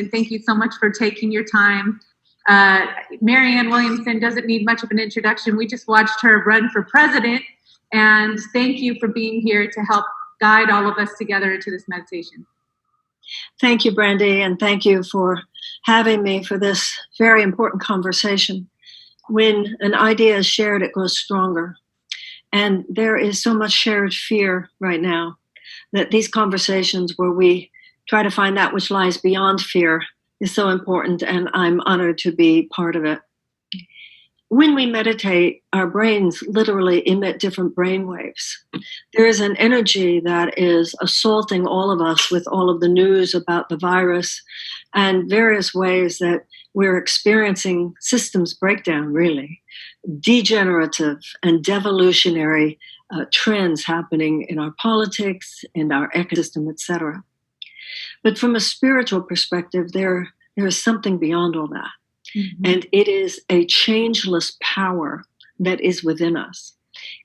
And thank you so much for taking your time. Marianne Williamson doesn't need much of an introduction. We just watched her run for president. And thank you for being here to help guide all of us together into this meditation. Thank you, Brandy, and thank you for having me for this very important conversation. When an idea is shared, it grows stronger. And there is so much shared fear right now that these conversations where we try to find that which lies beyond fear is so important, and I'm honored to be part of it. When we meditate, our brains literally emit different brain waves. There is an energy that is assaulting all of us with all of the news about the virus and various ways that we're experiencing systems breakdown, really. Degenerative and devolutionary trends happening in our politics, in our ecosystem, etc. But from a spiritual perspective, there is something beyond all that. Mm-hmm. And it is a changeless power that is within us.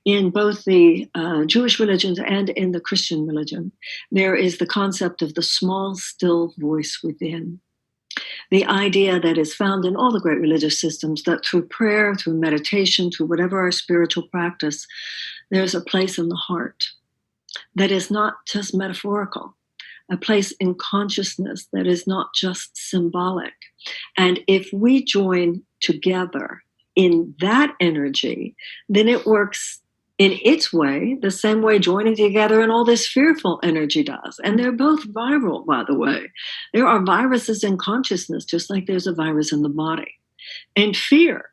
In both the Jewish religions and in the Christian religion, there is the concept of the small, still voice within. The idea that is found in all the great religious systems that through prayer, through meditation, through whatever our spiritual practice, there's a place in the heart that is not just metaphorical, a place in consciousness that is not just symbolic. And if we join together in that energy, then it works in its way, the same way joining together in all this fearful energy does. And they're both viral, by the way. There are viruses in consciousness, just like there's a virus in the body. And fear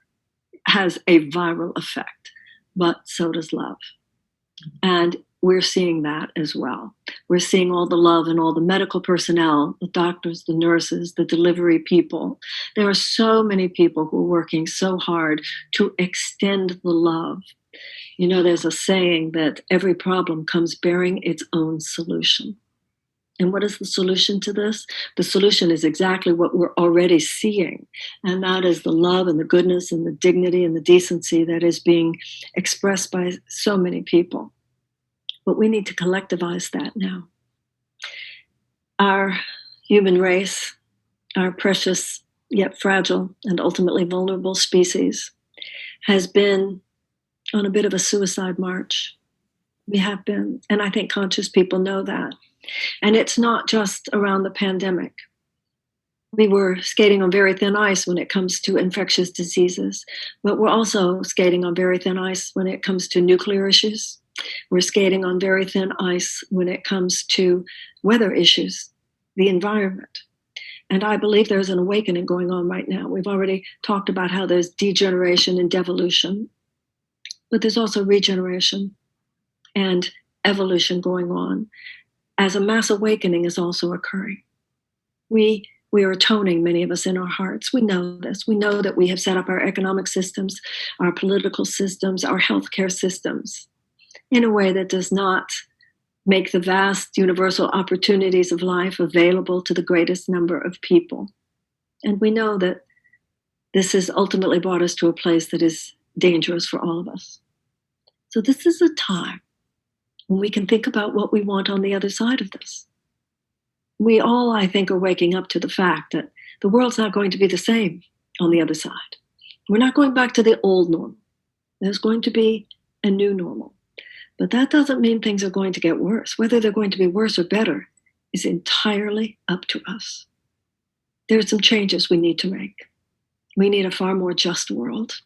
has a viral effect, but so does love. And we're seeing that as well. We're seeing all the love and all the medical personnel, the doctors, the nurses, the delivery people. There are so many people who are working so hard to extend the love. You know, there's a saying that every problem comes bearing its own solution. And what is the solution to this? The solution is exactly what we're already seeing. And that is the love and the goodness and the dignity and the decency that is being expressed by so many people. But we need to collectivize that now. Our human race, our precious yet fragile and ultimately vulnerable species, has been on a bit of a suicide march. We have been, and I think conscious people know that. And it's not just around the pandemic. We were skating on very thin ice when it comes to infectious diseases, but we're also skating on very thin ice when it comes to nuclear issues. We're skating on very thin ice when it comes to weather issues, the environment. And I believe there's an awakening going on right now. We've already talked about how there's degeneration and devolution, but there's also regeneration and evolution going on as a mass awakening is also occurring. We are atoning, many of us, in our hearts. We know this. We know that we have set up our economic systems, our political systems, our healthcare systems in a way that does not make the vast universal opportunities of life available to the greatest number of people. And we know that this has ultimately brought us to a place that is dangerous for all of us. So this is a time when we can think about what we want on the other side of this. We all, I think, are waking up to the fact that the world's not going to be the same on the other side. We're not going back to the old normal. There's going to be a new normal. But that doesn't mean things are going to get worse. Whether they're going to be worse or better is entirely up to us. There are some changes we need to make. We need a far more just world.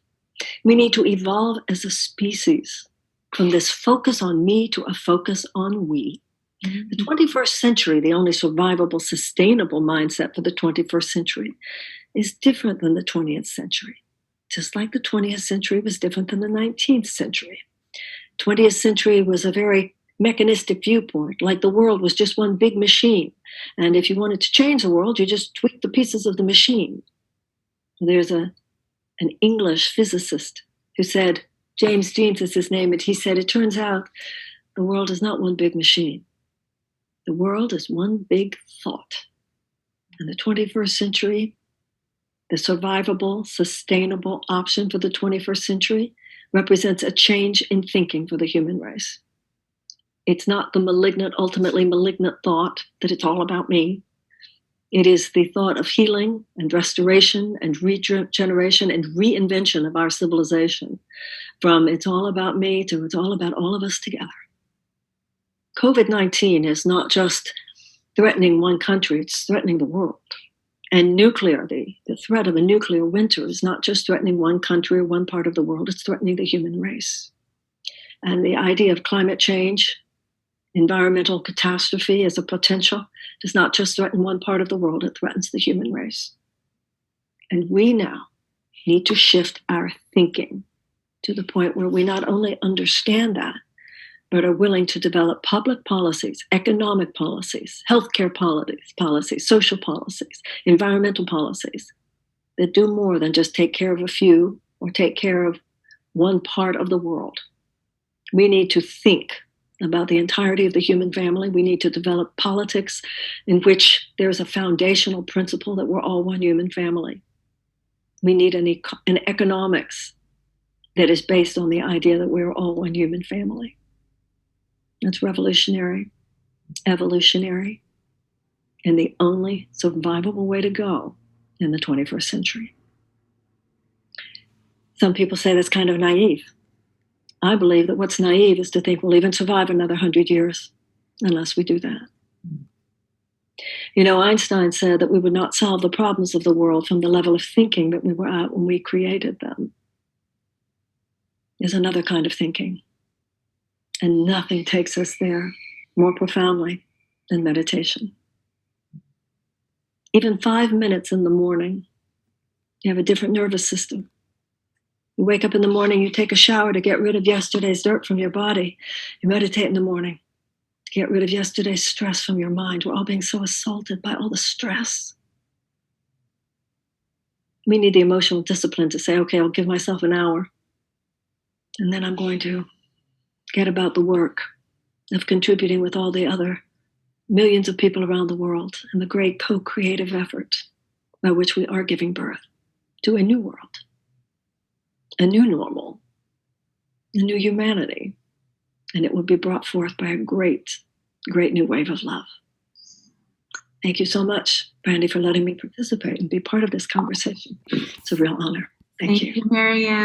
We need to evolve as a species from this focus on me to a focus on we. Mm-hmm. The 21st century, the only survivable, sustainable mindset for the 21st century, is different than the 20th century. Just like the 20th century was different than the 19th century. 20th century was a very mechanistic viewpoint, like the world was just one big machine. And if you wanted to change the world, you just tweak the pieces of the machine. There's an English physicist who said, James Jeans is his name, and he said, it turns out the world is not one big machine. The world is one big thought. In the 21st century, the survivable, sustainable option for the 21st century represents a change in thinking for the human race. It's not the malignant, ultimately malignant thought that it's all about me. It is the thought of healing and restoration and regeneration and reinvention of our civilization, from it's all about me to it's all about all of us together. COVID-19 is not just threatening one country, it's threatening the world. And nuclear, the threat of a nuclear winter is not just threatening one country or one part of the world, it's threatening the human race. And the idea of climate change, environmental catastrophe as a potential does not just threaten one part of the world, it threatens the human race. And we now need to shift our thinking to the point where we not only understand that, but are willing to develop public policies, economic policies, healthcare policies, social policies, environmental policies that do more than just take care of a few or take care of one part of the world. We need to think about the entirety of the human family. We need to develop politics in which there's a foundational principle that we're all one human family. We need an economics that is based on the idea that we're all one human family. It's revolutionary, evolutionary, and the only survivable way to go in the 21st century. Some people say that's kind of naive. I believe that what's naive is to think we'll even survive another 100 years unless we do that. You know, Einstein said that we would not solve the problems of the world from the level of thinking that we were at when we created them. There's another kind of thinking. And nothing takes us there more profoundly than meditation. Even 5 minutes in the morning, you have a different nervous system. You wake up in the morning, you take a shower to get rid of yesterday's dirt from your body. You meditate in the morning to get rid of yesterday's stress from your mind. We're all being so assaulted by all the stress. We need the emotional discipline to say, okay, I'll give myself an hour, and then I'm going to get about the work of contributing with all the other millions of people around the world in the great co-creative effort by which we are giving birth to a new world, a new normal, a new humanity. And it will be brought forth by a great, great new wave of love. Thank you so much, Brandy, for letting me participate and be part of this conversation. It's a real honor. Thank you. Thank you, Marianne.